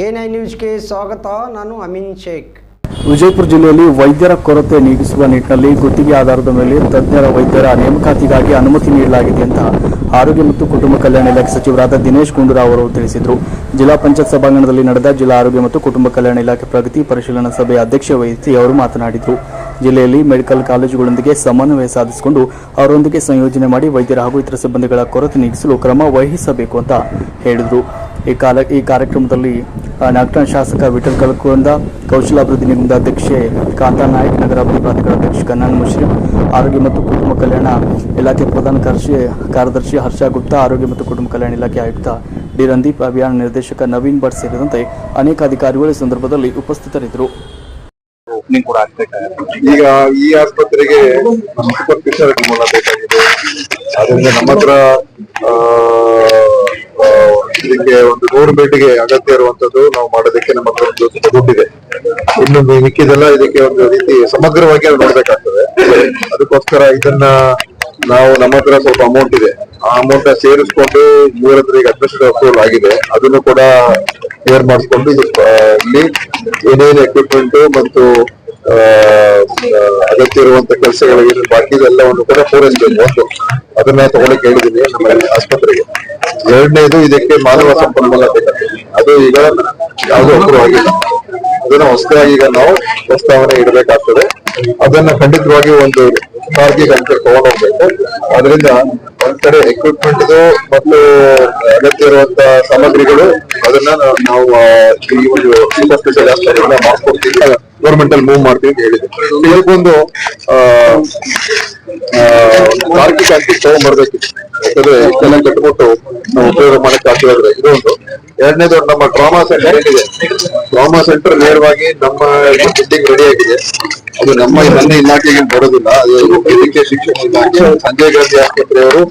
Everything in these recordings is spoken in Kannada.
ಎ9 ನ್ಯೂಸ್ಗೆ ಸ್ವಾಗತ. ನಾನು ಅಮೀನ್ ಶೇಖ್. ವಿಜಯಪುರ ಜಿಲ್ಲೆಯಲ್ಲಿ ವೈದ್ಯರ ಕೊರತೆ ನೀಗಿಸುವ ನಿಟ್ಟಿನಲ್ಲಿ ಗುತ್ತಿಗೆ ಆಧಾರದ ಮೇಲೆ ತಜ್ಞರ ವೈದ್ಯರ ನೇಮಕಾತಿಗಾಗಿ ಅನುಮತಿ ನೀಡಲಾಗಿದೆ ಅಂತ ಆರೋಗ್ಯ ಮತ್ತು ಕುಟುಂಬ ಕಲ್ಯಾಣ ಇಲಾಖೆ ಸಚಿವರಾದ ದಿನೇಶ್ ಗುಂಡೂರಾವ್ ಅವರು ತಿಳಿಸಿದರು. ಜಿಲ್ಲಾ ಪಂಚಾಯತ್ ಸಭಾಂಗಣದಲ್ಲಿ ನಡೆದ ಜಿಲ್ಲಾ ಆರೋಗ್ಯ ಮತ್ತು ಕುಟುಂಬ ಕಲ್ಯಾಣ ಇಲಾಖೆ ಪ್ರಗತಿ ಪರಿಶೀಲನಾ ಸಭೆಯ ಅಧ್ಯಕ್ಷತೆ ವಹಿಸಿ ಅವರು ಮಾತನಾಡಿದರು. ಜಿಲ್ಲೆಯಲ್ಲಿ ಮೆಡಿಕಲ್ ಕಾಲೇಜುಗಳೊಂದಿಗೆ ಸಮನ್ವಯ ಸಾಧಿಸಿಕೊಂಡು ಅವರೊಂದಿಗೆ ಸಂಯೋಜನೆ ಮಾಡಿ ವೈದ್ಯರ ಹಾಗೂ ಇತರ ಸಿಬ್ಬಂದಿಗಳ ಕೊರತೆ ನೀಗಿಸಲು ಕ್ರಮ ವಹಿಸಬೇಕು ಅಂತ ಹೇಳಿದರು. ಈ ಕಾರ್ಯಕ್ರಮದಲ್ಲಿ ನಾಗಠಾಣ ಶಾಸಕ ವಿಠಲ್ ಕಲಕುಂದ, ಕೌಶಲಾಭಿವೃದ್ಧಿ ನಿಗಮದ ಅಧ್ಯಕ್ಷೆ ಕಾಂತಾ ನಾಯಕ್, ನಗರಾಭಿವೃದ್ಧಿ ಪ್ರಾಧಿಕಾರ ಅಧ್ಯಕ್ಷ ಕನ್ನಾನ್ ಮುಶ್ರೀಫ್, ಆರೋಗ್ಯ ಮತ್ತು ಕುಟುಂಬ ಕಲ್ಯಾಣ ಇಲಾಖೆ ಪ್ರಧಾನ ಕಾರ್ಯದರ್ಶಿ ಹರ್ಷ ಗುಪ್ತಾ, ಆರೋಗ್ಯ ಮತ್ತು ಕುಟುಂಬ ಕಲ್ಯಾಣ ಇಲಾಖೆ ಆಯುಕ್ತ ಡಿ ರಂದೀಪ್, ಅಭಿಯಾನ ನಿರ್ದೇಶಕ ನವೀನ್ ಭಟ್ ಸೇರಿದಂತೆ ಅನೇಕ ಅಧಿಕಾರಿಗಳು ಈ ಸಂದರ್ಭದಲ್ಲಿ ಉಪಸ್ಥಿತರಿದ್ದರು. ಈಗ ಈ ಆಸ್ಪತ್ರೆಗೆ ಸೂಪರ್ ಸ್ಪೆಷಾಲಿಟಿ ಬೇಕಾಗಿದೆ. ಅದರಿಂದ ನಮ್ಮ ಹತ್ರ ಇದಕ್ಕೆ ಒಂದು 100 ಬೆಡ್ಗೆ ಅಗತ್ಯ ಇರುವಂತದ್ದು ನಾವು ಮಾಡೋದಕ್ಕೆ ನಮ್ಮ ಹತ್ರ ಒಂದು ದುಡ್ಡಿದೆ. ಇನ್ನು ಮಿಕ್ಕಿದೆಲ್ಲ ಇದಕ್ಕೆ ಒಂದು ರೀತಿ ಸಮಗ್ರವಾಗಿ ನೋಡ್ಬೇಕಾಗ್ತದೆ. ಅದಕ್ಕೋಸ್ಕರ ಇದನ್ನ ನಾವು ನಮ್ಮ ಹತ್ರ ಸ್ವಲ್ಪ ಅಮೌಂಟ್ ಇದೆ, ಆ ಅಮೌಂಟ್ ಸೇರಿಸ್ಕೊಂಡು ಇವರ ಹತ್ರ ಈಗ ಅಡ್ಮಿನಿಸ್ಟ್ರೇಟಿವ್ ಅಪ್ರೂವಲ್ ಆಗಿದೆ, ಅದನ್ನು ಕೂಡ ಕ್ಲಿಯರ್ ಮಾಡಿಸ್ಕೊಂಡು ಇಲ್ಲಿ ಏನೇನು ಎಕ್ವಿಪ್ಮೆಂಟ್ ಮತ್ತು ಅಗತ್ಯ ಇರುವಂತ ಕೆಲಸಗಳಿಗೆ ಬಾಕಿ ಎಲ್ಲವನ್ನು ಕೂಡ ಪೂರೈಸಬೇಕು. ಒಂದು ಅದನ್ನ ತಗೊಳಕ್ ಹೇಳಿದೀನಿ ನಮ್ಮ ಆಸ್ಪತ್ರೆಗೆ. ಎರಡನೇದು, ಇದಕ್ಕೆ ಮಾನವ ಸಂಪನ್ಮೂಲ ಬೇಕಾಗ್ತದೆ. ಅದು ಈಗ ಯಾವುದೋ ಅಪ್ರೂವ್ ಆಗಿಲ್ಲ, ಅದನ್ನ ಹೊಸದಾಗಿ ಈಗ ನಾವು ಪ್ರಸ್ತಾವನೆ ಇಡಬೇಕಾಗ್ತದೆ. ಅದನ್ನ ಖಂಡಿತವಾಗಿ ಒಂದು ತಾರ್ಕಿಕ ಅಂತ ತಗೊಂಡೋಗ್ಬೇಕು. ಅದರಿಂದ ಒಂದ್ ಕಡೆ ಎಕ್ವಿಪ್ಮೆಂಟ್ ಮತ್ತು ಅಗತ್ಯ ಇರುವಂತ ಸಾಮಗ್ರಿಗಳು ಅದನ್ನ ನಾವು ಈ ಒಂದು ಸೂಪರ್ ಸ್ಪೆಷಲ್ ಆಸ್ಪತ್ರೆಯಿಂದ ಮಾಡ್ಕೊಡ್ತೀವಿ, ಗೌರ್ಮೆಂಟ್ ಅಲ್ಲಿ ಮೂವ್ ಮಾಡ್ತೀವಿ ಅಂತ ಹೇಳಿದೆ. ಇದಕ್ಕೊಂದು ತಾರ್ಕಿಕ ಅಂತ ತಗೊಂಡ್ಬರ್ಬೇಕಿತ್ತು. ಯಾಕಂದ್ರೆ ಇಷ್ಟೆಲ್ಲ ಕಟ್ಬಿಟ್ಟು ನಾವು ಉಪಯೋಗ ಮಾಡಕ್ಕೆ ಆಗ್ತಿದ್ರೆ ಇದೊಂದು. ಎರಡನೇದು, ನಮ್ಮ ಟ್ರಾಮಾ ಸೆಂಟರ್ ಏನಿದೆ, ಟ್ರಾಮಾ ಸೆಂಟರ್ ನೇರವಾಗಿ ನಮ್ಮ ಬಿಲ್ಡಿಂಗ್ ರೆಡಿ ಆಗಿದೆ. ಅದು ನಮ್ಮ ಇಲಾಖೆಗೆ ಬರೋದಿಲ್ಲ, ಅದು ವೈದ್ಯಕೀಯ ಶಿಕ್ಷಣ ಇಲಾಖೆ ಸಂಜಯ್ ಗಾಂಧಿ ಆಸ್ಪತ್ರೆಯವರು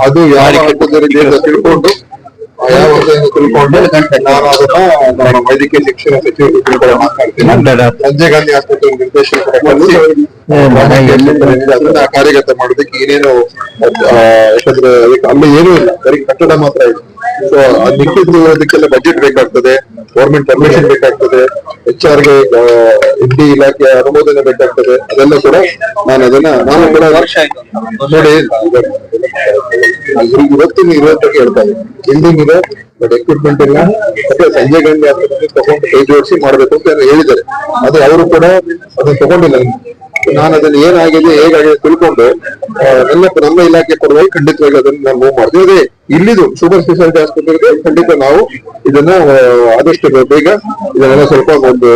ಅದು ಯಾವ ತಿಳ್ಕೊಂಡು ನಾನು ಅದನ್ನ ನಮ್ಮ ವೈದ್ಯಕೀಯ ಶಿಕ್ಷಣ ಸಚಿವರು ಮಾತಾಡ್ತೀನಿ. ಸಂಜಯ್ ಗಾಂಧಿ ಆಸ್ಪತ್ರೆ ನಿರ್ದೇಶಕರ ಅದನ್ನ ಕಾರ್ಯಗತ ಮಾಡೋದಕ್ಕೆ ಏನೇನು, ಯಾಕಂದ್ರೆ ಅದಕ್ಕೆ ಅಲ್ಲಿ ಏನೂ ಇಲ್ಲ, ಬರೀ ಕಟ್ಟಡ ಮಾತ್ರ ಇದೆ. ಸೊ ಮಿಕ್ಕಿದ್ದು ಅದಕ್ಕೆಲ್ಲ ಬಜೆಟ್ ಬೇಕಾಗ್ತದೆ, ಗೌರ್ಮೆಂಟ್ ಪರ್ಮಿಷನ್ ಬೇಕಾಗ್ತದೆ, HR ಗೆ ಎಫ್ಡಿ ಇಲಾಖೆಯ ಅನುಮೋದನೆ ಬೇಕಾಗ್ತದೆ. ಅದೆಲ್ಲ ಕೂಡ ನಾನು ಕೂಡ ವರ್ಷ ಆಯ್ತು ನೋಡಿ ಇವತ್ತಿನ ಇರುವಂತಕ್ಕೆ ಹೇಳ್ತಾರೆ. ಬಿಲ್ಡಿಂಗ್ ಇದೆ, ಬಟ್ ಎಕ್ವಿಪ್ಮೆಂಟ್ ಇಲ್ಲ. ಮತ್ತೆ ಸಂಜಯ್ ಗಾಂಧಿ ಆಸ್ಪತ್ರೆ ತಗೊಂಡು ಕೈ ಜೋಡಿಸಿ ಮಾಡ್ಬೇಕು ಅಂತ ಹೇಳಿದ್ದಾರೆ. ಅದು ಅವರು ಕೂಡ ಅದನ್ನ ತಗೊಂಡಿಲ್ಲ. ನಾನು ಅದನ್ನ ಏನಾಗಿದೆ ಹೇಗಾಗಿದೆ ತಿಳ್ಕೊಂಡು ನಮ್ಮ ಇಲಾಖೆ ಕೊಡುವಾಗ ಖಂಡಿತವಾಗಿ ಅದನ್ನ ನಾವು ಮೂವ್ ಮಾಡ್ತೀವಿ. ಅದೇ ಇಲ್ಲಿದು ಸೂಪರ್ ಸ್ಪೆಷಾಲಿಟಿ ಆಸ್ಪತ್ರೆಗೆ ಖಂಡಿತ ನಾವು ಇದನ್ನ ಆದಷ್ಟು ಬೇಗ ಇದನ್ನೆಲ್ಲ ಸ್ವಲ್ಪ ಒಂದು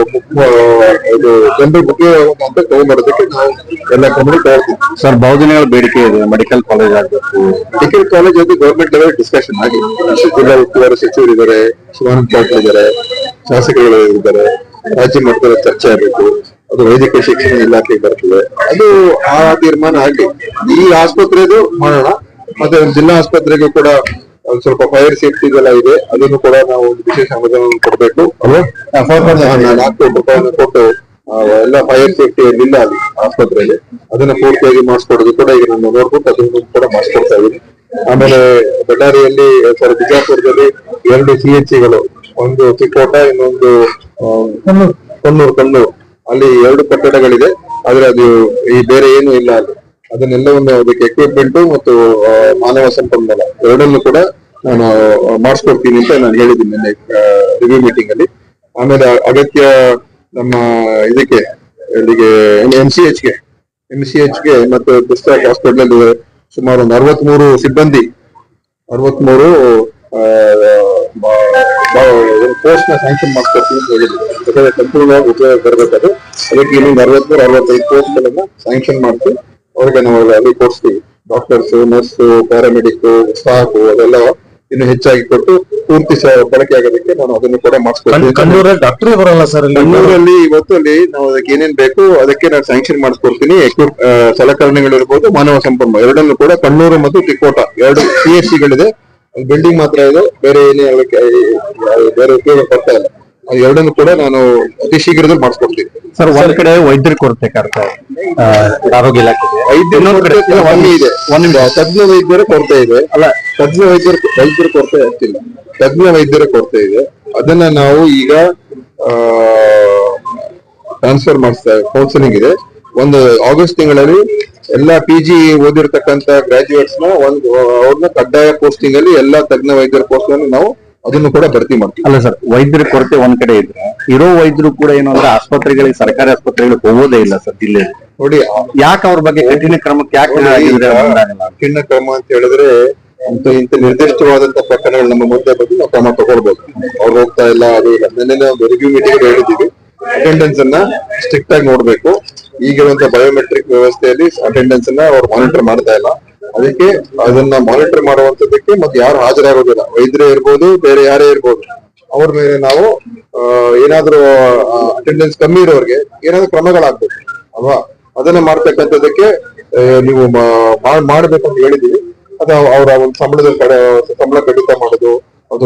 ಜನರಿಗೆ ಮುಖ್ಯವಾಗುವಂತ ಅಂತ ತಗೊಂಡ್ಬರೋದಕ್ಕೆ ನಾವು ಎಲ್ಲ ಕ್ರಮ ತಗೊಳ್ತೀವಿ. ಸರ್, ಬಹುದಿನಗಳ ಬೇಡಿಕೆ ಇದೆ, ಮೆಡಿಕಲ್ ಕಾಲೇಜ್ ಆಗಬೇಕು. ಮೆಡಿಕಲ್ ಕಾಲೇಜ್ ಅದು ಗವರ್ಮೆಂಟ್ ಲೆವೆಲ್ ಡಿಸ್ಕಷನ್ ಆಗಿ ಜಿಲ್ಲಾ ಉಸ್ತುವಾರಿ ಸಚಿವರು ಇದ್ದಾರೆ, ಶಿವಾನಂದ ಪಾಟೀಲ್ ಇದ್ದಾರೆ, ಶಾಸಕರು ಇದ್ದಾರೆ, ರಾಜ್ಯ ಮಟ್ಟದಲ್ಲಿ ಚರ್ಚೆ ಆಗಬೇಕು. ಅದು ವೈದ್ಯಕೀಯ ಶಿಕ್ಷಣ ಇಲಾಖೆಗೆ ಬರ್ತದೆ. ಅದು ಆ ತೀರ್ಮಾನ ಆಗ್ಲಿ. ಈ ಆಸ್ಪತ್ರೆದು ಮಾಡೋಣ. ಮತ್ತೆ ಜಿಲ್ಲಾ ಆಸ್ಪತ್ರೆಗೂ ಕೂಡ ಸ್ವಲ್ಪ ಫೈರ್ ಸೇಫ್ಟಿ ಇದೆಲ್ಲ ಇದೆ, ಅದನ್ನು ಕೂಡ ನಾವು ಒಂದು ವಿಶೇಷ ಅನುದಾನ ಕೊಡ್ಬೇಕು. ಅಲ್ವಾ, 4 ಕೋಟಿ ರೂಪಾಯಿಯನ್ನು ಕೊಟ್ಟು ಎಲ್ಲ ಫೈರ್ ಸೇಫ್ಟಿ ಇಲ್ಲ ಅಲ್ಲಿ ಆಸ್ಪತ್ರೆಯಲ್ಲಿ, ಅದನ್ನ ಪೂರ್ತಿಯಾಗಿ ಮಾಡಿಸ್ಕೊಡೋದು ಕೂಡ ಈಗ ನಾನು ನೋಡ್ಬಿಟ್ಟು ಅದನ್ನು ಕೂಡ ಮಾಡಿಸ್ಕೊಡ್ತಾ ಇದ್ದೀನಿ. ಆಮೇಲೆ ಬಳ್ಳಾರಿಯಲ್ಲಿ ಬಿಜಾಪುರದಲ್ಲಿ 2 CHCಗಳು, ಒಂದು ಚಿಕ್ಕೋಟ, ಇನ್ನೊಂದು ಕಣ್ಣೂರು, ಅಲ್ಲಿ 2 ಕಟ್ಟಡಗಳಿದೆ. ಆದ್ರೆ ಅದು ಈ ಬೇರೆ ಏನು ಇಲ್ಲ ಅಲ್ಲಿ. ಅದನ್ನೆಲ್ಲವನ್ನು ಅದಕ್ಕೆ ಎಕ್ವಿಪ್ಮೆಂಟ್ ಮತ್ತು ಮಾನವ ಸಂಪನ್ಮೂಲ ಎರಡನ್ನು ಕೂಡ ನಾನು ಮಾಡಿಸ್ಕೊಡ್ತೀನಿ ಅಂತ ನಾನು ಹೇಳಿದ್ದೀನಿ ನಿನ್ನೆ ರಿವ್ಯೂ ಮೀಟಿಂಗ್ ಅಲ್ಲಿ. ಆಮೇಲೆ ಅಗತ್ಯ ನಮ್ಮ ಇದಕ್ಕೆ ಇಲ್ಲಿಗೆ MCH ಗೆ ಮತ್ತು ಡಿಸ್ಟ್ರಿಕ್ಟ್ ಹಾಸ್ಪಿಟಲ್ ಸುಮಾರು ಒಂದು 63 ಸಿಬ್ಬಂದಿ, 63 ಪೋಸ್ಟ್ ನ ಸ್ಯಾಂಕ್ಷನ್ ಮಾಡ್ಕೊಡ್ತೀನಿ ಅಂತ ಹೇಳಿದ್ರು. ಯಾಕಂದ್ರೆ ಸಂಪೂರ್ಣವಾಗಿ ಉಪಯೋಗ ಬರಬೇಕಾದ್ರೆ ಅದಕ್ಕೆ ಇನ್ನೊಂದು 63-65 ಪೋಸ್ಟ್ ಗಳನ್ನ ಸ್ಯಾಂಕ್ಷನ್ ಮಾಡ್ತೀವಿ. ಅವ್ರಿಗೆ ನಾವು ಅಲ್ಲಿ ಕೊಡ್ತೀವಿ. ಡಾಕ್ಟರ್ಸ್, ನರ್ಸ್, ಪ್ಯಾರಾಮೆಡಿಕ್ ಸ್ಟಾಫ್ ಅದೆಲ್ಲ ಇನ್ನು ಹೆಚ್ಚಾಗಿ ಕೊಟ್ಟು ಪೂರ್ತಿ ಬಳಕೆ ಆಗೋದಕ್ಕೆ ನಾನು ಅದನ್ನು ಕೂಡ ಮಾಡಿಸ್ಕೊಡ್ತೀನಿ. ಕಣ್ಣೂರಲ್ಲಿ ಡಾಕ್ಟರ್ ಬರಲ್ಲ ಸರ್. ಕಣ್ಣೂರಲ್ಲಿ ಇವತ್ತು ಅಲ್ಲಿ ನಾವು ಅದಕ್ಕೆ ಏನೇನ್ ಬೇಕು ಅದಕ್ಕೆ ನಾನು ಸ್ಯಾಂಕ್ಷನ್ ಮಾಡಿಸ್ಕೊಡ್ತೀನಿ. ಸಲಕರಣೆಗಳಿರ್ಬೋದು, ಮಾನವ ಸಂಪನ್ಮೂಲ ಎರಡನ್ನು ಕೂಡ ಕಣ್ಣೂರು ಮತ್ತು ಚಿಕ್ಕೋಟ 2 CHCಗಳಿದೆ. ಬಿಲ್ಡಿಂಗ್ ಮಾತ್ರ ಇದೆ, ಬೇರೆ ಏನೇ ಬೇರೆ ಉಪಯೋಗ ಕೊಡ್ತಾ ಇಲ್ಲ. ಎರಡನ್ನು ಕೂಡ ನಾನು ಅತಿ ಶೀಘ್ರದಲ್ಲಿ ಮಾಡಿಸ್ಕೊಡ್ತೀನಿ. ಸರ್, ಒಂದ್ ಕಡೆ ವೈದ್ಯರ ಕೊರತೆ ಆರೋಗ್ಯ ಇಲಾಖೆಗೆ, ಇದೆ ತಜ್ಞ ವೈದ್ಯರ ಕೊರತೆ ಇದೆ. ಅಲ್ಲ, ತಜ್ಞ ವೈದ್ಯರ ಕೊರತೆ ಆಗ್ತಿಲ್ಲ. ತಜ್ಞ ವೈದ್ಯರ ಕೊರತೆ ಇದೆ. ಅದನ್ನ ನಾವು ಈಗ ಟ್ರಾನ್ಸ್ಫರ್ ಮಾಡಿಸ್ತಾ ಕೌನ್ಸಿಲಿಂಗ್ ಇದೆ. ಒಂದು ಆಗಸ್ಟ್ ತಿಂಗಳಲ್ಲಿ ಎಲ್ಲಾ PG ಓದಿರ್ತಕ್ಕಂತ ಗ್ರಾಜುಯೇಟ್ಸ್ ನ ಅವ್ರನ್ನ ಕಡ್ಡಾಯ ಪೋಸ್ಟಿಂಗ್ ಅಲ್ಲಿ ಎಲ್ಲಾ ತಜ್ಞ ವೈದ್ಯರ ಪೋಸ್ಟ್ ಅನ್ನು ನಾವು ಅದನ್ನು ಕೂಡ ಭರ್ತಿ ಮಾಡ್ತೀವಿ. ಅಲ್ಲ ಸರ್, ವೈದ್ಯರ ಕೊರತೆ ಒಂದ್ ಕಡೆ ಇದ್ರೆ ಇರೋ ವೈದ್ಯರು ಕೂಡ ಏನು ಅಂದ್ರೆ ಆಸ್ಪತ್ರೆಗಳಿಗೆ, ಸರ್ಕಾರಿ ಆಸ್ಪತ್ರೆಗಳಿಗೆ ಹೋಗೋದೇ ಇಲ್ಲ ಸರ್ ಜಿಲ್ಲೆಯಲ್ಲಿ. ನೋಡಿ, ಯಾಕೆ ಅವ್ರ ಬಗ್ಗೆ ಕಠಿಣ ಕ್ರಮಕ್ಕೆ ಯಾಕೆ ಕಠಿಣ ಕ್ರಮ ಅಂತ ಹೇಳಿದ್ರೆ ಇಂತ ನಿರ್ದಿಷ್ಟವಾದಂತ ಪ್ರಕರಣಗಳು ನಮ್ಮ ಮುಂದೆ ಬಂದು ನಾವು ಕ್ರಮ ತಗೊಳ್ಬೇಕು. ಅವ್ರು ಹೋಗ್ತಾ ಇಲ್ಲ, ಅದು ಇಲ್ಲ. ನಿನ್ನೆ ರಿವ್ಯೂ ಮೀಟಿಂಗ್ ಹೇಳಿದ್ದೀವಿ, ಅಟೆಂಡೆನ್ಸ್ ಅನ್ನ ಸ್ಟ್ರಿಕ್ಟ್ ಆಗಿ ನೋಡ್ಬೇಕು. ಈಗಿರುವಂತ ಬಯೋಮೆಟ್ರಿಕ್ ವ್ಯವಸ್ಥೆಯಲ್ಲಿ ಅಟೆಂಡೆನ್ಸ್ ಅನ್ನ ಅವ್ರು ಮಾನಿಟರ್ ಮಾಡ್ತಾ ಇಲ್ಲ. ಅದಕ್ಕೆ ಅದನ್ನ ಮಾನಿಟರ್ ಮಾಡುವಂತದಕ್ಕೆ ಮತ್ತೆ ಯಾರು ಹಾಜರಾಗೋದಿಲ್ಲ, ವೈದ್ಯರೇ ಇರ್ಬೋದು, ಬೇರೆ ಯಾರೇ ಇರ್ಬೋದು, ಅವ್ರ ಮೇಲೆ ನಾವು ಏನಾದ್ರೂ ಅಟೆಂಡೆನ್ಸ್ ಕಮ್ಮಿ ಇರೋರಿಗೆ ಏನಾದ್ರೂ ಕ್ರಮಗಳಾಗ್ಬೇಕು ಅಲ್ವಾ. ಅದನ್ನ ಮಾಡ್ತಕ್ಕಂಥದಕ್ಕೆ ನೀವು ಮಾಡ್ಬೇಕು ಅಂತ ಹೇಳಿದೀವಿ. ಅದು ಅವರ ಒಂದು ಸಂಬಳ ಕಡಿತ ಮಾಡೋದು, ಅದು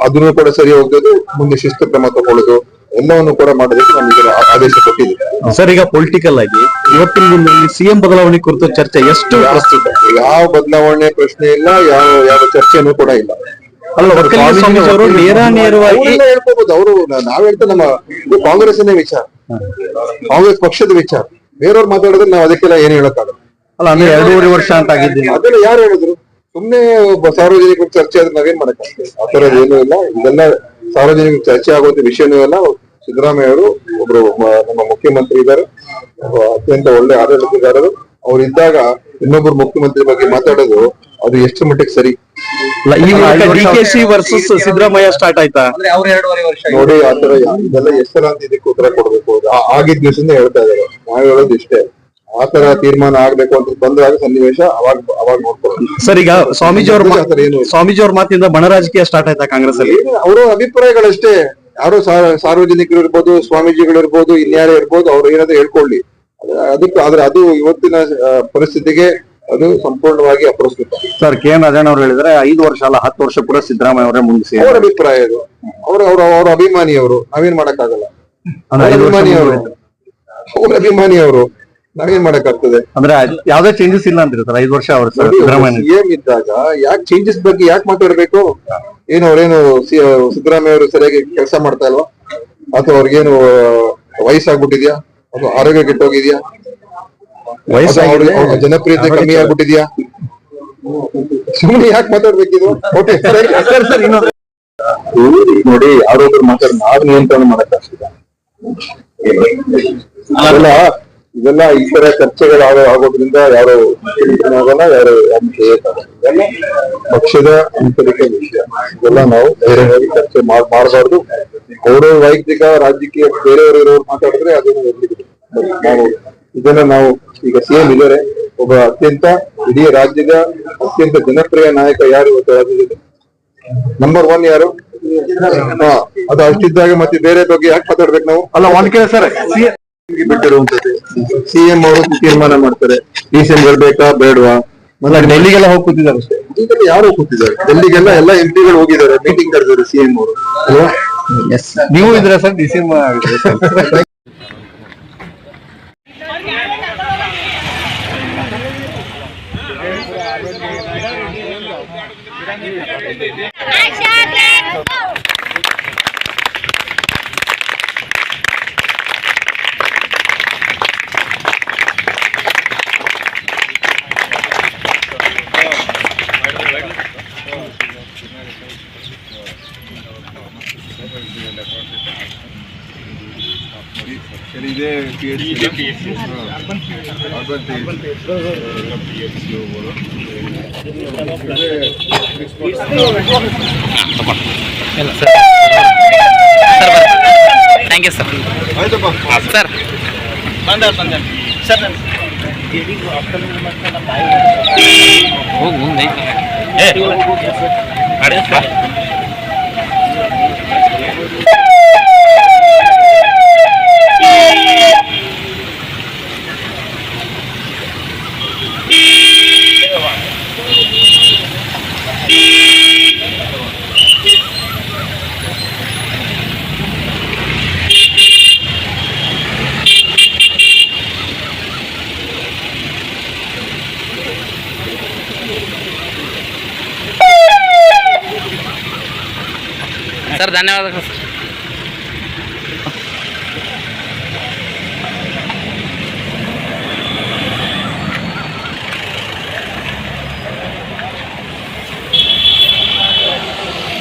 ಅದನ್ನು ಕೂಡ ಸರಿ ಹೋಗೋದು, ಮುಂದೆ ಶಿಸ್ತು ಕ್ರಮ ತಗೊಳ್ಳೋದು, ಎಲ್ಲವನ್ನು ಕೂಡ ಮಾಡೋದಕ್ಕೆ ನಮಗೆ ಆದೇಶ ಕೊಟ್ಟಿದ್ದೀವಿ. ಸರ್, ಈಗ ಪೊಲಿಟಿಕಲ್ ಆಗಿ ಇವತ್ತಿನ ದಿನದಲ್ಲಿ CM ಬದಲಾವಣೆ ಕುರಿತು ಚರ್ಚೆ ಎಷ್ಟು ಪ್ರಸ್ತುತ? ಯಾವ ಬದಲಾವಣೆ ಪ್ರಶ್ನೆ ಇಲ್ಲ, ಯಾವ ಚರ್ಚೆನೂ ಕೂಡ ಇಲ್ಲ. ಅಲ್ಲ, ಅವರು ನೇರವಾಗಿ ಹೇಳ್ಕೋಬಹುದು. ಅವರು ನಾವ್ ಹೇಳ್ತಾ ನಮ್ಮ ಇದು ಕಾಂಗ್ರೆಸ್ನೇ ವಿಚಾರ, ಕಾಂಗ್ರೆಸ್ ಪಕ್ಷದ ವಿಚಾರ. ಬೇರೆಯವ್ರು ಮಾತಾಡಿದ್ರೆ ನಾವು ಅದಕ್ಕೆಲ್ಲ ಏನ್ ಹೇಳಕ್ಕಾಗಲ್ಲ. ಅಲ್ಲ, ಅಂದ್ರೆ 2.5 ವರ್ಷ ಅಂತ ಆಗಿದ್ದೀನಿ. ಅದೆಲ್ಲ ಯಾರು ಹೇಳಿದ್ರು? ಸುಮ್ನೆ ಸಾರ್ವಜನಿಕ ಚರ್ಚೆ ಆದ್ರೆ ನಾವೇನ್ ಮಾಡಕ್ಕಾಗ್ತದೆ? ಆ ತರದ್ ಏನೂ ಇಲ್ಲ. ಇದೆಲ್ಲ ಸಾರ್ವಜನಿಕ ಚರ್ಚೆ ಆಗುವಂತ ವಿಷಯನೂ ಇಲ್ಲ. ಸಿದ್ದರಾಮಯ್ಯ ಅವರು ಒಬ್ರು ನಮ್ಮ ಮುಖ್ಯಮಂತ್ರಿ ಇದ್ದಾರೆ, ಅತ್ಯಂತ ಒಳ್ಳೆ ಆಡಳಿತಗಾರರು. ಅವ್ರು ಇದ್ದಾಗ ಇನ್ನೊಬ್ರು ಮುಖ್ಯಮಂತ್ರಿ ಬಗ್ಗೆ ಮಾತಾಡೋದು ಅದು ಎಷ್ಟು ಮಟ್ಟಿಗೆ ಸರಿ? DKC ವರ್ಸಸ್ ಸಿದ್ದರಾಮಯ್ಯ ಸ್ಟಾರ್ಟ್ ಆಯ್ತಾ ನೋಡಿ, ಆತರ ಇದೆಲ್ಲ ಎಷ್ಟರ ಅಂತ ಇದಕ್ಕೆ ಉತ್ತರ ಕೊಡ್ಬೇಕು. ಆಗಿದ್ದ ದಿವಸದಿಂದ ಹೇಳ್ತಾ ಇದ್ದಾರೆ. ನಾವ್ ಹೇಳೋದು ಇಷ್ಟೇ, ಆತರ ತೀರ್ಮಾನ ಆಗ್ಬೇಕು ಅಂತ ಬಂದಾಗ ಸನ್ನಿವೇಶ ಅವಾಗ ನೋಡ್ಕೊಳ್ಳೋದು. ಸರ್, ಈಗ ಸ್ವಾಮೀಜಿ ಅವ್ರ ಮಾತಿಂದ ಬಣ ರಾಜಕೀಯ ಸ್ಟಾರ್ಟ್ ಆಯ್ತಾ ಕಾಂಗ್ರೆಸ್ ಅಲ್ಲಿ? ಅವರ ಅಭಿಪ್ರಾಯಗಳಷ್ಟೇ. ಯಾರು ಸಾರ್ವಜನಿಕರು ಇರ್ಬೋದು, ಸ್ವಾಮೀಜಿಗಳು ಇರ್ಬೋದು, ಇನ್ಯಾರೇ ಇರ್ಬೋದು, ಅವ್ರು ಏನಾದ್ರು ಹೇಳ್ಕೊಳ್ಳಿ. ಆದ್ರೆ ಅದು ಇವತ್ತಿನ ಪರಿಸ್ಥಿತಿಗೆ ಅದು ಸಂಪೂರ್ಣವಾಗಿ ಅಪ್ರಸ್ತುತ. ಸರ್, KN ರಾಜಣ್ಣ ಅವ್ರು ಹೇಳಿದ್ರೆ 5 ವರ್ಷ ಅಲ್ಲ 10 ವರ್ಷ ಕೂಡ ಸಿದ್ದರಾಮಯ್ಯ ಅವರೇ ಮುಂದಿಸಿ. ಅವ್ರ ಅಭಿಪ್ರಾಯ ಇದು. ಅವ್ರ ಅಭಿಮಾನಿಯವರು, ನಾವೇನ್ ಮಾಡಕ್ಕಾಗಲ್ಲ. ಅವ್ರ ಅಭಿಮಾನಿಯವರು, ನಾವೇನ್ ಮಾಡಕ್ಕಾಗ್ತದೆ? ಅಂದ್ರೆ ಯಾವ್ದೇ ಚೇಂಜಸ್ ಇಲ್ಲ ಅಂತೀರಿ ಸರ್ 5 ವರ್ಷ ಅವರು ಸಿದ್ದರಾಮಯ್ಯ CM ಇದ್ದಾಗ ಯಾಕೆ ಚೇಂಜಸ್ ಬಗ್ಗೆ ಯಾಕೆ ಮಾತಾಡ್ಬೇಕು? ಏನು ಅವ್ರೇನು ಸಿದ್ದರಾಮಯ್ಯ ಅವರು ಸರಿಯಾಗಿ ಕೆಲಸ ಮಾಡ್ತಾ ಇಲ್ವಾ? ಅಥವಾ ಅವ್ರಿಗೇನು ವಯಸ್ಸಾಗ್ಬಿಟ್ಟಿದ್ಯಾ? ಅಥವಾ ಆರೋಗ್ಯ ಕೆಟ್ಟೋಗಿದ್ಯಾ? ಜನಪ್ರಿಯತೆ ಕಮ್ಮಿ ಆಗ್ಬಿಟ್ಟಿದ್ಯಾ? ಸುಮ್ಮನೆ ಯಾಕೆ ಮಾತಾಡ್ಬೇಕಿದು? ನೋಡಿ, ಯಾರೊಬ್ರು ಮಾತಾಡ್ ನಾವು ನಿಯಂತ್ರಣ ಮಾಡಕ್ಕಾಗ್ತದ? ಇದೆಲ್ಲ ಈ ತರ ಚರ್ಚೆಗಳು ಆಗೋದ್ರಿಂದ ಯಾರು ಆಗಲ್ಲ, ಯಾರು ಪಕ್ಷದ ಆಂತರಿಕ ವಿಷಯ. ಇದೆಲ್ಲ ನಾವು ಧೈರ್ಯವಾಗಿ ಚರ್ಚೆ ಮಾಡಬಾರ್ದು. ಅವರು ವೈಯಕ್ತಿಕ ರಾಜಕೀಯ ಬೇರೆಯವರು ಇರೋರು ಮಾತಾಡಿದ್ರೆ ಅದನ್ನು ಇದನ್ನ ನಾವು ಈಗ CM ಇದ್ದಾರೆ, ಒಬ್ಬ ಅತ್ಯಂತ ಇಡೀ ರಾಜ್ಯದ ಅತ್ಯಂತ ಜನಪ್ರಿಯ ನಾಯಕ ಯಾರು ಇವತ್ತು ರಾಜ್ಯದಲ್ಲಿ? ನಂಬರ್ 1 ಯಾರು? ಅದು ಅಷ್ಟಿದ್ದಾಗ ಮತ್ತೆ ಬೇರೆ ಬಗ್ಗೆ ಯಾಕೆ ಮಾತಾಡ್ಬೇಕು ನಾವು? ಅಲ್ಲ, ಒಂದ್ ಕಡೆ ಸರ್ ಬಿಟ್ಟಿರುವಂತದ್ದು CM ಅವರು ತೀರ್ಮಾನ ಮಾಡ್ತಾರೆ, DCM ಬರ್ಬೇಕಾ ಬೇಡವಾ. ಡೆಲ್ಲಿಗೆಲ್ಲ ಹೋಗಿ ಕೂತಿದ್ದಾರೆ ಅಷ್ಟೇ. ಈಗೆಲ್ಲ ಯಾರು ಕೂತಿದ್ದಾರೆ? ಡೆಲ್ಲಿಗೆಲ್ಲ ಎಲ್ಲ MP ಗಳು ಹೋಗಿದ್ದಾರೆ, ಮೀಟಿಂಗ್ ಕರೆದಿದ್ದಾರೆ CM ಅವರು ಅಲ್ವಾ? ನೀವು ಇದ್ರೆ ಸರ್ DCM ಇದೇ PHC urban thank you sir. Sir sir ಹೋಗಿ ಮುಂದೆ ಸರ್ ಧನ್ಯವಾದಗಳು ಸರ್.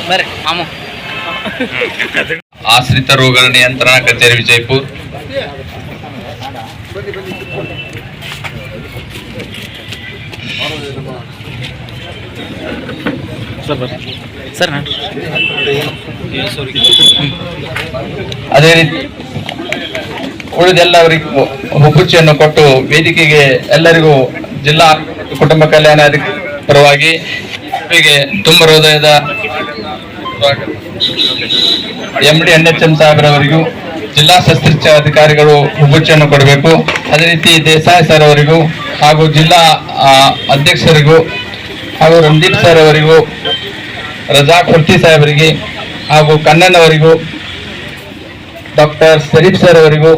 ಬರ್ರಿ ಮಾಮು. ಆಶ್ರಿತ ರೋಗಗಳ ನಿಯಂತ್ರಣ ಕಚೇರಿ ವಿಜಯಪುರ. ಸರ್ ಅದೇ ರೀತಿ ಉಳಿದೆಲ್ಲವರಿಗೂ ಹುಬ್ಬುಚ್ಚಿಯನ್ನು ಕೊಟ್ಟು ವೇದಿಕೆಗೆ ಎಲ್ಲರಿಗೂ ಜಿಲ್ಲಾ ಕುಟುಂಬ ಕಲ್ಯಾಣ ಪರವಾಗಿ ತುಂಬ ಹೃದಯದ MD NHM ಸಾಹೇಬ್ರವರಿಗೂ ಜಿಲ್ಲಾ ಶಸ್ತ್ರಚಿಕಿತ್ಸಾ ಅಧಿಕಾರಿಗಳು ಹುಬ್ಬುಚ್ಚಿಯನ್ನು ಕೊಡಬೇಕು. ಅದೇ ರೀತಿ ದೇಸಾಯಿ ಸರ್ ಅವರಿಗೂ ಹಾಗೂ ಜಿಲ್ಲಾ ಅಧ್ಯಕ್ಷರಿಗೂ ಹಾಗೂ ರಂದೀಪ್ ಸರ್ ಅವರಿಗೂ, ರಜಾಕ್ ಹುರ್ತಿ ಸಾಹೇಬರಿಗೆ ಹಾಗೂ ಕಣ್ಣನ್ ಅವರಿಗೂ, ಡಾಕ್ಟರ್ ಶರೀಫ್ ಸರ್ ಅವರಿಗೂ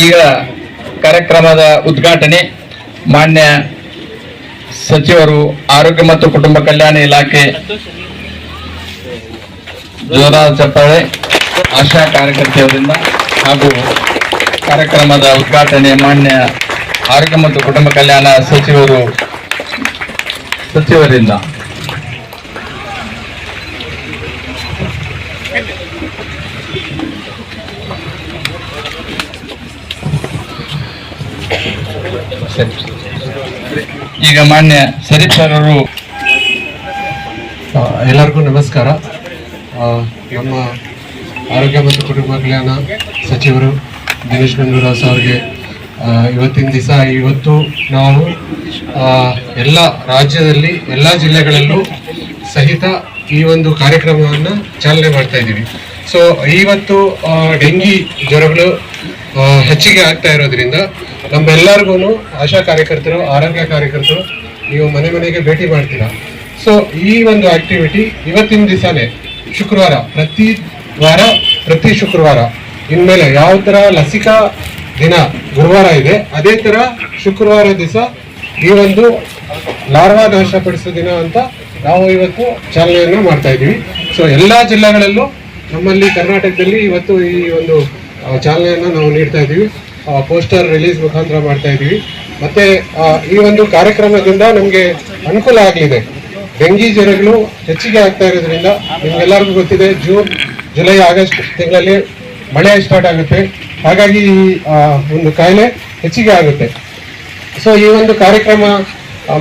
ಈಗ ಕಾರ್ಯಕ್ರಮದ ಉದ್ಘಾಟನೆ ಮಾನ್ಯ ಸಚಿವರು, ಆರೋಗ್ಯ ಮತ್ತು ಕುಟುಂಬ ಕಲ್ಯಾಣ ಇಲಾಖೆ, ಜೋರಾದ ಚಪ್ಪಾಳೆ ಆಶಾ ಕಾರ್ಯಕರ್ತೆಯರಿಂದ ಹಾಗೂ ಕಾರ್ಯಕ್ರಮದ ಉದ್ಘಾಟನೆ ಮಾನ್ಯ ಆರೋಗ್ಯ ಮತ್ತು ಕುಟುಂಬ ಕಲ್ಯಾಣ ಸಚಿವರಿಂದ. ಈಗ ಮಾನ್ಯ ಶರೀಫ್ ಸರ್ ಅವರು. ಎಲ್ಲರಿಗೂ ನಮಸ್ಕಾರ. ನಮ್ಮ ಆರೋಗ್ಯ ಮತ್ತು ಕುಟುಂಬ ಕಲ್ಯಾಣ ಸಚಿವರು ದಿನೇಶ್ ಗುಂಡೂರಾವ್ ಅವರಿಗೆ ಇವತ್ತಿನ ದಿವಸ ಇವತ್ತು ನಾವು ಎಲ್ಲ ರಾಜ್ಯದಲ್ಲಿ ಎಲ್ಲ ಜಿಲ್ಲೆಗಳಲ್ಲೂ ಸಹಿತ ಈ ಒಂದು ಕಾರ್ಯಕ್ರಮವನ್ನು ಚಾಲನೆ ಮಾಡ್ತಾ ಇದ್ದೀವಿ. ಸೊ ಇವತ್ತು ಡೆಂಗಿ ಜ್ವರಗಳು ಹೆಚ್ಚಿಗೆ ಆಗ್ತಾ ಇರೋದ್ರಿಂದ ನಮ್ಮೆಲ್ಲರಿಗೂ ಆಶಾ ಕಾರ್ಯಕರ್ತರು, ಆರೋಗ್ಯ ಕಾರ್ಯಕರ್ತರು, ನೀವು ಮನೆ ಮನೆಗೆ ಭೇಟಿ ಮಾಡ್ತೀರಾ. ಸೊ ಈ ಒಂದು ಆಕ್ಟಿವಿಟಿ ಇವತ್ತಿನ ದಿವಸನೇ ಶುಕ್ರವಾರ, ಪ್ರತಿ ಶುಕ್ರವಾರ ಇನ್ಮೇಲೆ ಯಾವ ಥರ ಲಸಿಕಾ ದಿನ ಗುರುವಾರ ಇದೆ, ಅದೇ ಥರ ಶುಕ್ರವಾರ ದಿವಸ ಈ ಒಂದು ಲಾರ್ವಾ ನಾಶಪಡಿಸೋ ದಿನ ಅಂತ ನಾವು ಇವತ್ತು ಚಾಲನೆಯನ್ನು ಮಾಡ್ತಾ ಇದ್ದೀವಿ. ಸೊ ಎಲ್ಲ ಜಿಲ್ಲೆಗಳಲ್ಲೂ ನಮ್ಮಲ್ಲಿ ಕರ್ನಾಟಕದಲ್ಲಿ ಇವತ್ತು ಈ ಒಂದು ಚಾಲನೆಯನ್ನು ನಾವು ನೀಡ್ತಾ ಇದ್ದೀವಿ. ಪೋಸ್ಟರ್ ರಿಲೀಸ್ ಮುಖಾಂತರ ಮಾಡ್ತಾ ಇದ್ದೀವಿ. ಮತ್ತೆ ಈ ಒಂದು ಕಾರ್ಯಕ್ರಮದಿಂದ ನಮಗೆ ಅನುಕೂಲ ಆಗಲಿದೆ. ಡೆಂಗಿ ಜ್ವರಗಳು ಹೆಚ್ಚಿಗೆ ಆಗ್ತಾ ಇರೋದ್ರಿಂದ ನಿಮ್ಗೆಲ್ಲರಿಗೂ ಗೊತ್ತಿದೆ, ಜೂನ್, ಜುಲೈ, ಆಗಸ್ಟ್ ತಿಂಗಳಲ್ಲಿ ಮಳೆ ಸ್ಟಾರ್ಟ್ ಆಗುತ್ತೆ. ಹಾಗಾಗಿ ಈ ಒಂದು ಕಾಯಿಲೆ ಹೆಚ್ಚಿಗೆ ಆಗುತ್ತೆ. ಸೊ ಈ ಒಂದು ಕಾರ್ಯಕ್ರಮ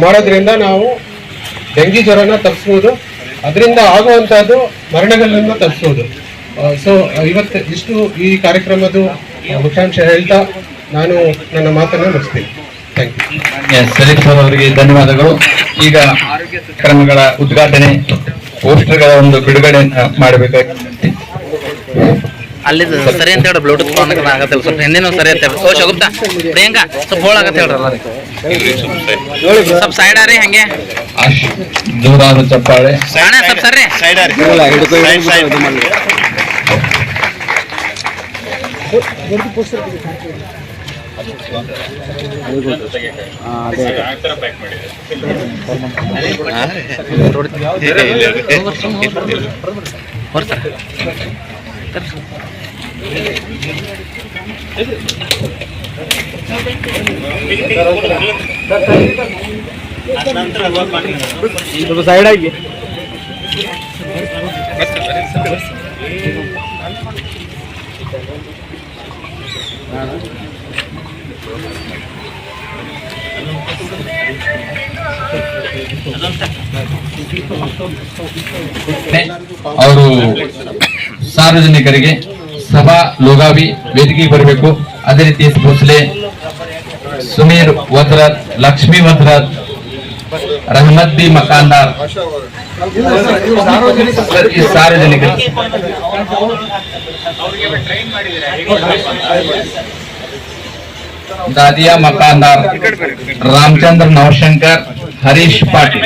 ಮಾಡೋದ್ರಿಂದ ನಾವು ಡೆಂಗಿ ಜ್ವರನ ತಪ್ಪಿಸ್ಬೋದು, ಅದರಿಂದ ಆಗುವಂತಹದ್ದು ಮರಣಗಳನ್ನ ತಪ್ಪಿಸ್ಬೋದು. ಸೊ ಇವತ್ತು ಇಷ್ಟು ಈ ಕಾರ್ಯಕ್ರಮದ ಮುಖ್ಯಾಂಶ ಹೇಳ್ತಾ ನಾನು ನನ್ನ ಮಾತನ್ನು ಮುಗಿಸ್ತೀನಿ. Thank you. ಶರೀಫ್ ಸರ್ ಅವರಿಗೆ ಧನ್ಯವಾದಗಳು. ಈಗ ಆರೋಗ್ಯ ಕ್ರಮಗಳ ಉದ್ಘಾಟನೆ, ಪೋಸ್ಟರ್ಗಳ ಒಂದು ಬಿಡುಗಡೆ ಮಾಡಬೇಕಾಗುತ್ತೆ. ಅಲ್ಲಿದು ಸರಿ ಅಂತ ಹೇಳಿ ಬ್ಲೂಟೂತ್ ಫೋನ್ ಆಗತ್ತಿಲ್ಲ ಸ್ವಲ್ಪ ಹಿಂದಿನ ಸರಿ ಅಂತ ಹೇಳಿ. ಓ ಶಗುಪ್ತಾ, ಪ್ರಿಯಾಂಕಾ ಸ್ವಲ್ಪ ಹೋಳ ಆಗತ್ತೆ ಹೇಳ್ರಲ್ಲ, ಸ್ವಲ್ಪ ಸೈಡ್ ಆರಿ ಹಂಗೆ ಜೋರಾದ ಚಪ್ಪಾಳೆ. ಅಣ್ಣ ಸ್ವಲ್ಪ ಸರ್ರಿ ಸೈಡ್ ಆರಿ. ಸೈಡ್ ಆಗಿ ಅವರು ಸಾರ್ವಜನಿಕರಿಗೆ ಸಭಾ ಲೋಗಾವಿ ವೇದಿಕೆಗೆ ಬರಬೇಕು. ಅದೇ ರೀತಿ ಭೋಸ್ಲೆ, ಸುಮೀರ್ ವಜ್ರತ್, ಲಕ್ಷ್ಮೀ ವಜ್ರತ್, रहमत भी मकानदार सार्वजनिक दादिया मकानदार रामचंद्र नवशंकर हरीश पाटिल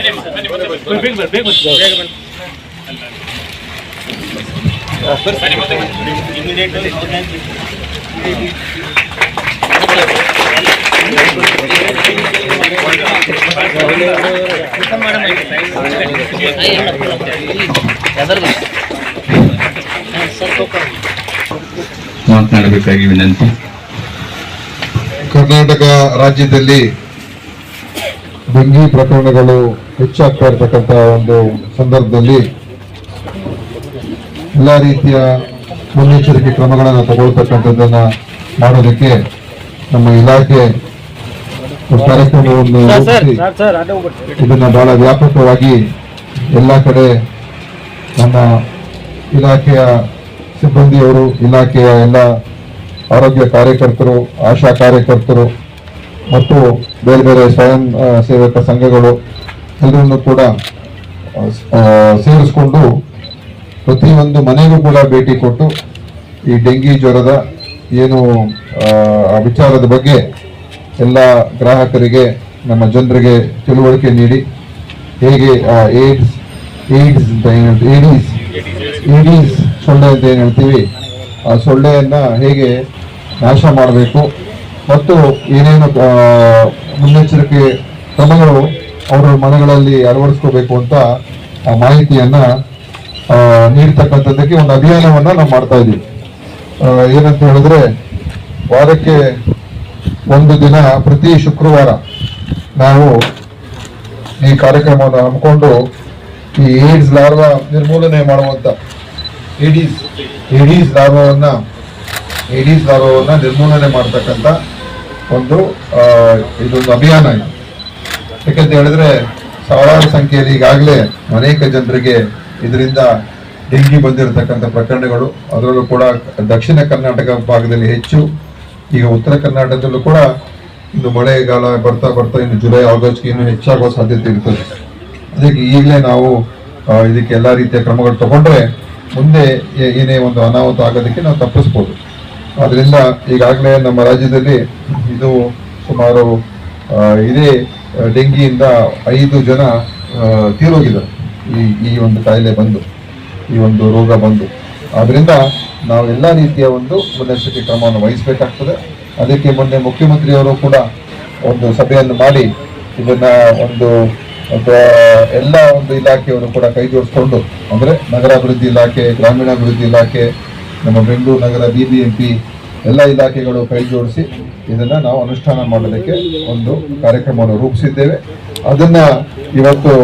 ಮಾತನಾಡಬೇಕಾಗಿ ವಿನಂತಿ. ಕರ್ನಾಟಕ ರಾಜ್ಯದಲ್ಲಿ ಡೆಂಗಿ ಪ್ರಕರಣಗಳು ಹೆಚ್ಚಾಗ್ತಾ ಇರತಕ್ಕಂತ ಒಂದು ಸಂದರ್ಭದಲ್ಲಿ ಎಲ್ಲಾ ರೀತಿಯ ಮುನ್ನೆಚ್ಚರಿಕೆ ಕ್ರಮಗಳನ್ನು ತಗೊಳ್ತಕ್ಕಂಥದ್ದನ್ನ ಮಾಡೋದಕ್ಕೆ ನಮ್ಮ ಇಲಾಖೆ ಕಾರ್ಯಕ್ರಮವನ್ನು ರೂಪಿಸಿ ಇದನ್ನ ಬಹಳ ವ್ಯಾಪಕವಾಗಿ ಎಲ್ಲ ಕಡೆ ನಮ್ಮ ಇಲಾಖೆಯ ಸಿಬ್ಬಂದಿಯವರು, ಇಲಾಖೆಯ ಎಲ್ಲ ಆರೋಗ್ಯ ಕಾರ್ಯಕರ್ತರು, ಆಶಾ ಕಾರ್ಯಕರ್ತರು ಮತ್ತು ಬೇರೆ ಬೇರೆ ಸ್ವಯಂ ಸೇವಕ ಸಂಘಗಳು ಎಲ್ಲರನ್ನು ಕೂಡ ಸೇರಿಸಿಕೊಂಡು ಪ್ರತಿಯೊಂದು ಮನೆಗೂ ಕೂಡ ಭೇಟಿ ಕೊಟ್ಟು ಈ ಡೆಂಗಿ ಜ್ವರದ ಏನು ಆ ವಿಚಾರದ ಬಗ್ಗೆ ಎಲ್ಲ ಗ್ರಾಹಕರಿಗೆ, ನಮ್ಮ ಜನರಿಗೆ ತಿಳುವಳಿಕೆ ನೀಡಿ ಹೇಗೆ ಏಡಿಸ್ ಸೊಳ್ಳೆ ಅಂತ ಏನು ಹೇಳ್ತೀವಿ, ಆ ಸೊಳ್ಳೆಯನ್ನ ಹೇಗೆ ನಾಶ ಮಾಡಬೇಕು ಮತ್ತು ಏನೇನು ಮುನ್ನೆಚ್ಚರಿಕೆ ಕ್ರಮಗಳು ಅವರ ಮನೆಗಳಲ್ಲಿ ಅಳವಡಿಸ್ಕೋಬೇಕು ಅಂತ ಆ ಮಾಹಿತಿಯನ್ನ ನೀಡ್ತಕ್ಕಂಥದ್ದಕ್ಕೆ ಒಂದು ಅಭಿಯಾನವನ್ನ ನಾವು ಮಾಡ್ತಾ ಇದ್ದೀವಿ. ಏನಂತ ಹೇಳಿದ್ರೆ, ವಾರಕ್ಕೆ ಒಂದು ದಿನ ಪ್ರತಿ ಶುಕ್ರವಾರ ನಾವು ಈ ಕಾರ್ಯಕ್ರಮವನ್ನು ಹಮ್ಮಿಕೊಂಡು ಈ ಏಡ್ಸ್ ಲಾರ್ವಾ ನಿರ್ಮೂಲನೆ ಮಾಡುವಂತ ಏಡೀಸ್ ಲಾರ್ವವನ್ನ ನಿರ್ಮೂಲನೆ ಮಾಡತಕ್ಕಂತ ಇದೊಂದು ಅಭಿಯಾನ ಇದು. ಯಾಕಂತ ಹೇಳಿದ್ರೆ ಸಾವಿರಾರು ಸಂಖ್ಯೆಯಲ್ಲಿ ಈಗಾಗಲೇ ಅನೇಕ ಜನರಿಗೆ ಇದರಿಂದ ಡೆಂಗಿ ಬಂದಿರತಕ್ಕಂಥ ಪ್ರಕರಣಗಳು, ಅದರಲ್ಲೂ ಕೂಡ ದಕ್ಷಿಣ ಕರ್ನಾಟಕ ಭಾಗದಲ್ಲಿ ಹೆಚ್ಚು, ಈಗ ಉತ್ತರ ಕರ್ನಾಟಕದಲ್ಲೂ ಕೂಡ ಇನ್ನು ಮಳೆಗಾಲ ಬರ್ತಾ ಇನ್ನು ಜುಲೈ ಆಗಸ್ಟ್ ಇನ್ನೂ ಹೆಚ್ಚಾಗುವ ಸಾಧ್ಯತೆ ಇರ್ತದೆ. ಅದಕ್ಕೆ ಈಗಲೇ ನಾವು ಇದಕ್ಕೆ ಎಲ್ಲಾ ರೀತಿಯ ಕ್ರಮಗಳು ತಗೊಂಡ್ರೆ ಮುಂದೆ ಏನೇ ಒಂದು ಅನಾಹುತ ಆಗೋದಕ್ಕೆ ನಾವು ತಪ್ಪಿಸ್ಬೋದು. ಆದ್ರಿಂದ ಈಗಾಗಲೇ ನಮ್ಮ ರಾಜ್ಯದಲ್ಲಿ ಇದು ಸುಮಾರು ಇದೇ ಡೆಂಗಿಯಿಂದ 5 ಜನ ತೀರೋಗಿದ್ದಾರೆ ಈ ಒಂದು ಕಾಯಿಲೆ ಬಂದು, ಈ ಒಂದು ರೋಗ ಬಂದು. ಆದ್ರಿಂದ ನಾವು ಎಲ್ಲ ರೀತಿಯ ಒಂದು ಮುನ್ನೆಚ್ಚರಿಕೆ ಕ್ರಮವನ್ನು ವಹಿಸಬೇಕಾಗ್ತದೆ. ಅದಕ್ಕೆ ಮೊನ್ನೆ ಮುಖ್ಯಮಂತ್ರಿಯವರು ಕೂಡ ಒಂದು ಸಭೆಯನ್ನು ಮಾಡಿ ಇದನ್ನ ಎಲ್ಲ ಒಂದು ಇಲಾಖೆಯವರು ಕೂಡ ಕೈ ಜೋಡಿಸ್ಕೊಂಡು, ಅಂದ್ರೆ ನಗರಾಭಿವೃದ್ಧಿ ಇಲಾಖೆ, ಗ್ರಾಮೀಣಾಭಿವೃದ್ಧಿ ಇಲಾಖೆ, ನಮ್ಮ ಬೆಂಗಳೂರು ನಗರ BBMP ಎಲ್ಲ ಇಲಾಖೆಗಳು ಕೈ ಜೋಡಿಸಿ ಇದನ್ನ ನಾವು ಅನುಷ್ಠಾನ ಮಾಡೋದಕ್ಕೆ ಒಂದು ಕಾರ್ಯಕ್ರಮವನ್ನು ರೂಪಿಸಿದ್ದೇವೆ. ಅದನ್ನ ಇವತ್ತು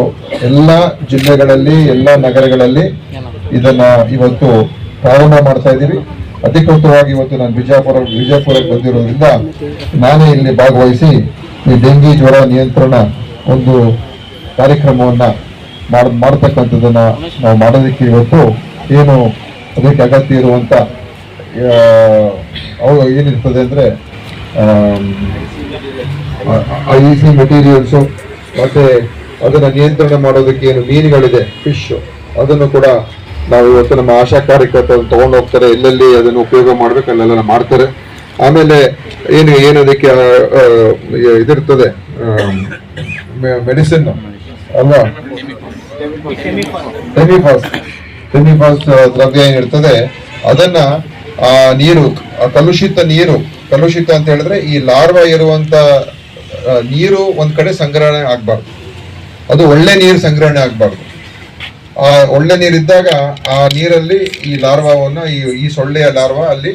ಎಲ್ಲ ಜಿಲ್ಲೆಗಳಲ್ಲಿ, ಎಲ್ಲ ನಗರಗಳಲ್ಲಿ ಇದನ್ನ ಇವತ್ತು ಪ್ರಾರಂಭ ಮಾಡ್ತಾ ಇದ್ದೀವಿ. ಅಧಿಕೃತವಾಗಿ ಇವತ್ತು ನಾನು ವಿಜಯಪುರಕ್ಕೆ ಬಂದಿರೋದ್ರಿಂದ ನಾನೇ ಇಲ್ಲಿ ಭಾಗವಹಿಸಿ ಈ ಡೆಂಗಿ ಜ್ವರ ನಿಯಂತ್ರಣ ಒಂದು ಕಾರ್ಯಕ್ರಮವನ್ನ ಮಾಡತಕ್ಕಂಥದ್ದನ್ನ ನಾವು ಮಾಡೋದಕ್ಕೆ ಇವತ್ತು ಏನು ಅದಕ್ಕೆ ಅಗತ್ಯ ಇರುವಂತ ಏನಿರ್ತದೆ ಅಂದ್ರೆ IEC ಮೆಟೀರಿಯಲ್ಸು, ಮತ್ತೆ ಅದನ್ನ ನಿಯಂತ್ರಣ ಮಾಡೋದಕ್ಕೆ ಏನು ಮೀನುಗಳಿದೆ, ಫಿಶ್, ಅದನ್ನು ಕೂಡ ನಾವು ಇವತ್ತು ನಮ್ಮ ಆಶಾ ಕಾರ್ಯಕರ್ತರು ತಗೊಂಡು ಹೋಗ್ತಾರೆ. ಎಲ್ಲೆಲ್ಲಿ ಅದನ್ನು ಉಪಯೋಗ ಮಾಡ್ಬೇಕು ಅಲ್ಲೆಲ್ಲ ಮಾಡ್ತಾರೆ. ಆಮೇಲೆ ಏನು ಅದಕ್ಕೆ ಇದಿರ್ತದೆ ಮೆಡಿಸಿನ್ ಅಲ್ವಾ, ಟೆಮಿಫಾಸ್ ದ್ರವ್ಯ ಏನಿರ್ತದೆ ಅದನ್ನ ಆ ನೀರು, ಕಲುಷಿತ ಅಂತ ಹೇಳಿದ್ರೆ ಈ ಲಾರ್ವಾ ಇರುವಂತ ನೀರು ಒಂದ್ ಕಡೆ ಸಂಗ್ರಹಣೆ ಆಗ್ಬಾರ್ದು, ಅದು ಒಳ್ಳೆ ನೀರು ಸಂಗ್ರಹಣೆ ಆಗ್ಬಾರ್ದು. ಆ ಒಳ್ಳೆ ನೀರಿದ್ದಾಗ ಆ ನೀರಲ್ಲಿ ಈ ಲಾರ್ವಾವನ್ನ ಈ ಸೊಳ್ಳೆಯ ಲಾರ್ವಾ ಅಲ್ಲಿ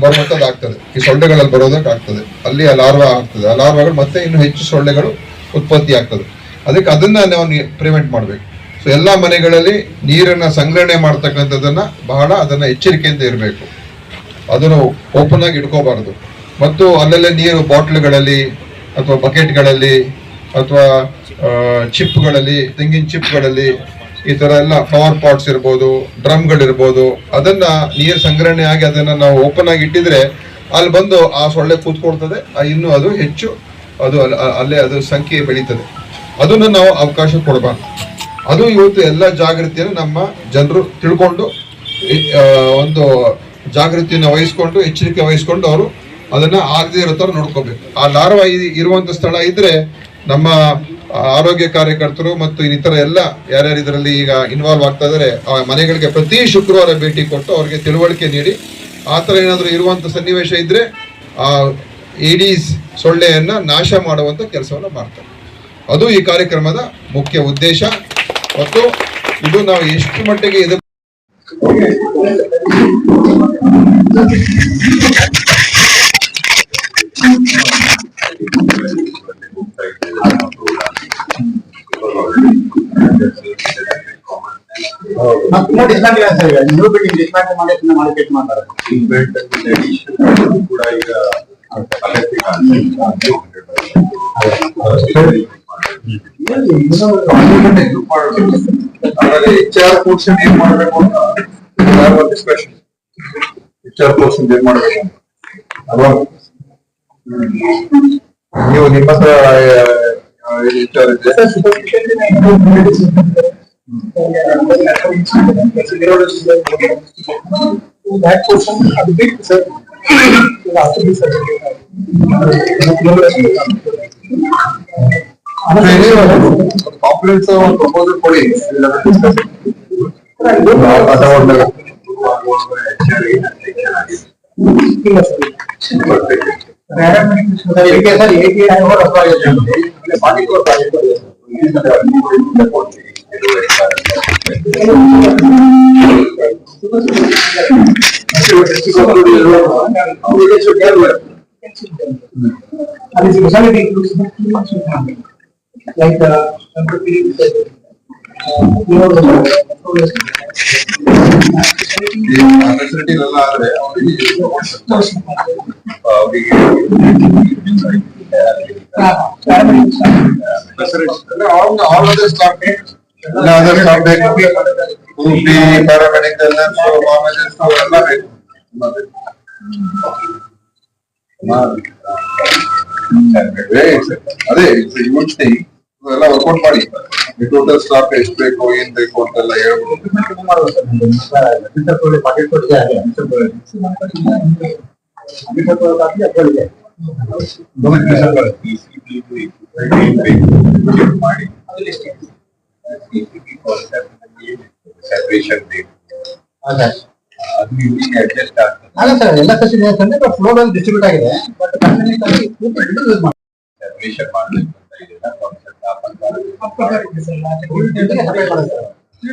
ಬರುವಂತದ್ದು ಆಗ್ತದೆ, ಈ ಸೊಳ್ಳೆಗಳಲ್ಲಿ ಬರೋದಕ್ಕೆ ಆಗ್ತದೆ, ಅಲ್ಲಿ ಆ ಲಾರ್ವಾ ಆಗ್ತದೆ. ಆ ಲಾರ್ವಾಗಳು ಮತ್ತೆ ಇನ್ನು ಹೆಚ್ಚು ಸೊಳ್ಳೆಗಳು ಉತ್ಪತ್ತಿ ಆಗ್ತದೆ. ಅದಕ್ಕೆ ಅದನ್ನ ನಾವು ಪ್ರಿವೆಂಟ್ ಮಾಡ್ಬೇಕು. ಸೊ ಎಲ್ಲಾ ಮನೆಗಳಲ್ಲಿ ನೀರನ್ನ ಸಂಗ್ರಹಣೆ ಮಾಡ್ತಕ್ಕಂಥದ್ದನ್ನ ಅದನ್ನ ಎಚ್ಚರಿಕೆಯಿಂದ ಇರಬೇಕು. ಅದನ್ನು ಓಪನ್ ಆಗಿ ಇಟ್ಕೋಬಾರದು. ಮತ್ತು ಅಲ್ಲೆಲ್ಲ ನೀರು ಬಾಟ್ಲ್ಗಳಲ್ಲಿ ಅಥವಾ ಬಕೆಟ್ಗಳಲ್ಲಿ ಅಥವಾ ಚಿಪ್ಗಳಲ್ಲಿ, ತೆಂಗಿನ ಚಿಪ್ಗಳಲ್ಲಿ, ಈ ತರ ಎಲ್ಲ ಫ್ಲವರ್ ಪಾಟ್ಸ್ ಇರ್ಬೋದು, ಡ್ರಮ್ಗಳಿರ್ಬೋದು, ಅದನ್ನ ನೀರು ಸಂಗ್ರಹಣೆ ಆಗಿ ಅದನ್ನ ನಾವು ಓಪನ್ ಆಗಿ ಇಟ್ಟಿದ್ರೆ ಅಲ್ಲಿ ಬಂದು ಆ ಸೊಳ್ಳೆ ಕೂತ್ಕೊಳ್ತದೆ. ಇನ್ನು ಅದು ಹೆಚ್ಚು ಅಲ್ಲೇ ಅದು ಸಂಖ್ಯೆ ಬೆಳೀತದೆ. ಅದನ್ನು ನಾವು ಅವಕಾಶ ಕೊಡಬಾರ್ದು. ಅದು ಇವತ್ತು ಎಲ್ಲ ಜಾಗೃತಿಯನ್ನು ನಮ್ಮ ಜನರು ತಿಳ್ಕೊಂಡು ಒಂದು ಜಾಗೃತಿಯನ್ನು ವಹಿಸ್ಕೊಂಡು, ಎಚ್ಚರಿಕೆ ವಹಿಸ್ಕೊಂಡು ಅವರು ಅದನ್ನ ಆಗದೆ ಇರೋ ತರ ನೋಡ್ಕೋಬೇಕು. ಆ ಲಾರ್ವಾ ಇರುವಂತ ಸ್ಥಳ ಇದ್ರೆ ನಮ್ಮ ಆರೋಗ್ಯ ಕಾರ್ಯಕರ್ತರು ಮತ್ತು ಇನ್ನಿತರ ಎಲ್ಲ ಯಾರ್ಯಾರು ಇದರಲ್ಲಿ ಈಗ ಇನ್ವಾಲ್ವ್ ಆಗ್ತಾ ಇದಾರೆ ಆ ಮನೆಗಳಿಗೆ ಪ್ರತಿ ಶುಕ್ರವಾರ ಭೇಟಿ ಕೊಟ್ಟು ಅವ್ರಿಗೆ ತಿಳುವಳಿಕೆ ನೀಡಿ, ಆ ಥರ ಏನಾದರೂ ಇರುವಂತ ಸನ್ನಿವೇಶ ಇದ್ರೆ ಆ ಏಡೀಸ್ ಸೊಳ್ಳೆಯನ್ನ ನಾಶ ಮಾಡುವಂತ ಕೆಲಸವನ್ನು ಮಾಡ್ತಾರೆ. ಅದು ಈ ಕಾರ್ಯಕ್ರಮದ ಮುಖ್ಯ ಉದ್ದೇಶ. ಮತ್ತು ಇದು ನಾವು ಎಷ್ಟು ಮಟ್ಟಿಗೆ ಇದು HR ಪೋರ್ಷನ್ ಏನ್ ಮಾಡಬೇಕು ಅಂತ ಡಿಸ್ಕಷನ್. HR ಪೋರ್ಷನ್ ಏನ್ ಮಾಡಬೇಕು ಅಲ್ವಾ? ನೀವು ನಿಮ್ಮ ಹತ್ರ HR ಇದೆ. ಕಾಂಪ್ಲೆಕ್ಸ್ ಪ್ರಪೋಸಲ್ ಕೊಡಿ. Like ಫೆಸಿಲಿಟಿ ಎಲ್ಲ ಆದ್ರೆ ಪ್ಯಾರಾಮೆಡಿಕಲ್ ಎಲ್ಲ ಬೇಕು. ಅದೇ ಯೂನಿಟಿ ಎಲ್ಲ ವರ್ಕೌಟ್ ಮಾಡಿ ಟೋಟಲ್ ಸ್ಟಾಕ್ ಎಷ್ಟು ಬೇಕು ಏನ್ ಬೇಕು ಅಂತೆಲ್ಲ ಹೇಳ್ಬೋದು. ಅಲ್ಲ ಸರ್, ಎಲ್ಲ ಫೆಸಿಲಿಟೀಸ್ ಅಂದ್ರೆ ಫ್ಲೋರ್ ಅಲ್ಲಿ ಡಿಸ್ಟ್ರಿಬ್ಯೂಟ್ ಆಗಿದೆ. ಬಟ್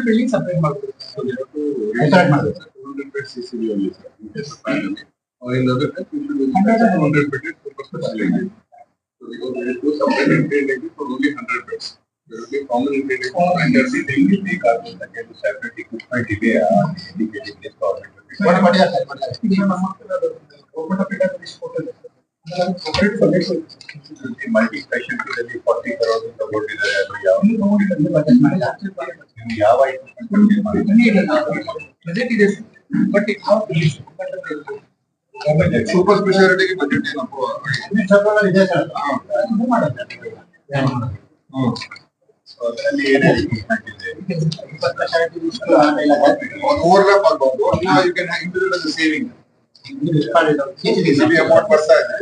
ಬಿಲ್ಡಿಂಗ್ ಸಪರೇಟ್ ಮಾಡಬೇಕು. Common separate equipment multi-specialty 40 crores ತಗೊಂಡಿದ್ದಾರೆ. ಯಾವ ಸೂಪರ್ ಸ್ಪೆಷಾಲಿಟಿಗೆ ಬಜೆಟ್ ಏನಪ್ಪ ಅದರಲ್ಲಿ ಏನೇನು ಇಕ್ವಿಪ್ಮೆಂಟ್ ಇದೆ ಓವರ್ಲ್ಯಾಪ್ ಆಗ್ಬಹುದು. You can include as a saving. maybe amount ಬರ್ತಾ ಇದೆ,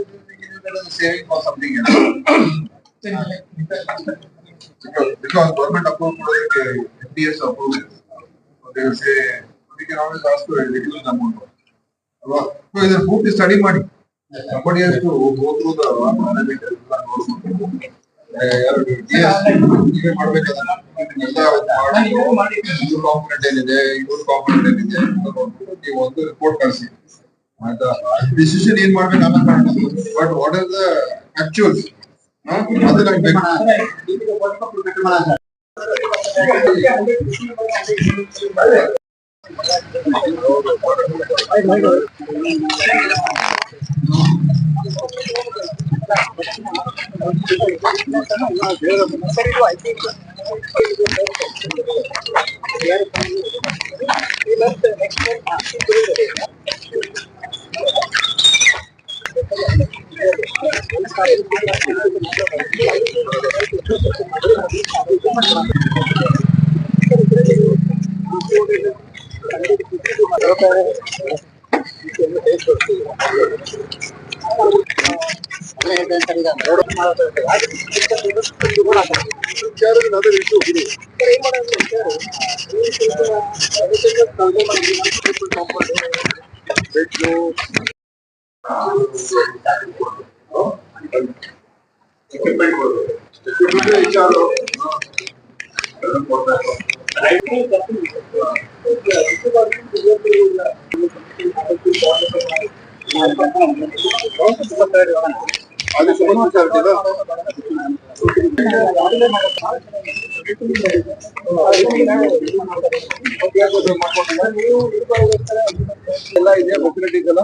saving for something else. Because government approve ಕೊಡೋದಕ್ಕೆ FDS approve ಇದೆ. They will say we can always ask to reduce the amount. ಅಲ್ವಾ? So ಇದನ್ನ ಪೂರ್ತಿ ಸ್ಟಡಿ ಮಾಡಿ. Somebody has to go through the parameters ಎಲ್ಲ ನೋಡ್ಕೊಂಡು ಕಾಂಪೊನೆಂಟ್ ಏನಿದೆ, ಇವ್ರ ಕಾಂಪೊನೆಂಟ್ ಏನಿದೆ ನೀವು ಒಂದು ರಿಪೋರ್ಟ್ ಕಳಿಸಿ. ಆಯ್ತಾ? ಡಿಸಿಷನ್ ಏನ್ ಮಾಡ್ಬೇಕು ಆಮೇಲೆ ಮಾಡೋಣ. ಬಟ್ ವಾಟ್ ಆರ್ ದ ಆಕ್ಚುಯಲ್ಸ್ ಅದು ನಮ್ಗೆ ಬೇಕು. ಎಲ್ಲ ಇದೆ ಫೆಸಿಲಿಟೀಸ್ ಎಲ್ಲ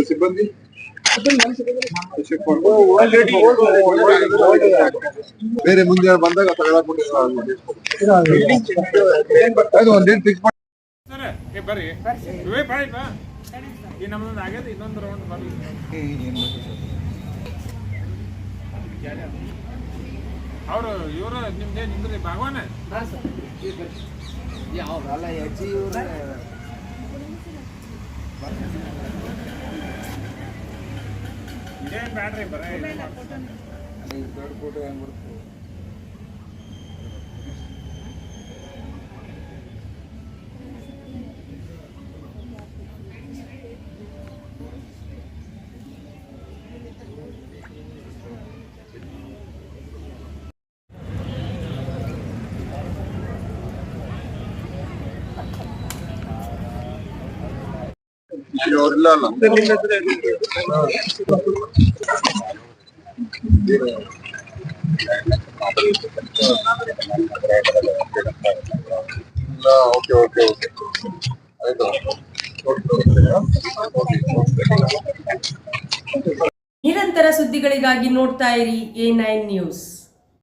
ಸಿಬ್ಬಂದಿ ಬೇರೆ ಮುಂದೆ ಬಂದಾಗ ತಗೊಳಕ್ಬಿಟ್ಟು ಒಂದ್ ಡೇಟ್ ಫಿಕ್ಸ್ ಮಾಡಿ ಬರ್ರಿ ಈ ನಮ್ದೊಂದು ಆಗ್ಯದ ಇನ್ನೊಂದು ರೌಂಡ್ ಬರ್ಲಿ ಅವರು ಇವರು ನಿಮ್ದೇ ನಿಮ್ದ್ರಿ ಭಾಗವಾನ ಇದೇನ್ ಬ್ಯಾಡ್ರಿ ಬರ ಫೋಟೋ ಹೆಂಗ್ ಬರ್ತದೆ ಅವ್ರಿಲ್ಲ ಅಲ್ಲ ಓಕೆ ಓಕೆ ಓಕೆ ಆಯ್ತು ನಿರಂತರ ಸುದ್ದಿಗಳಿಗಾಗಿ ನೋಡ್ತಾ ಇರಿ A9 ನ್ಯೂಸ್.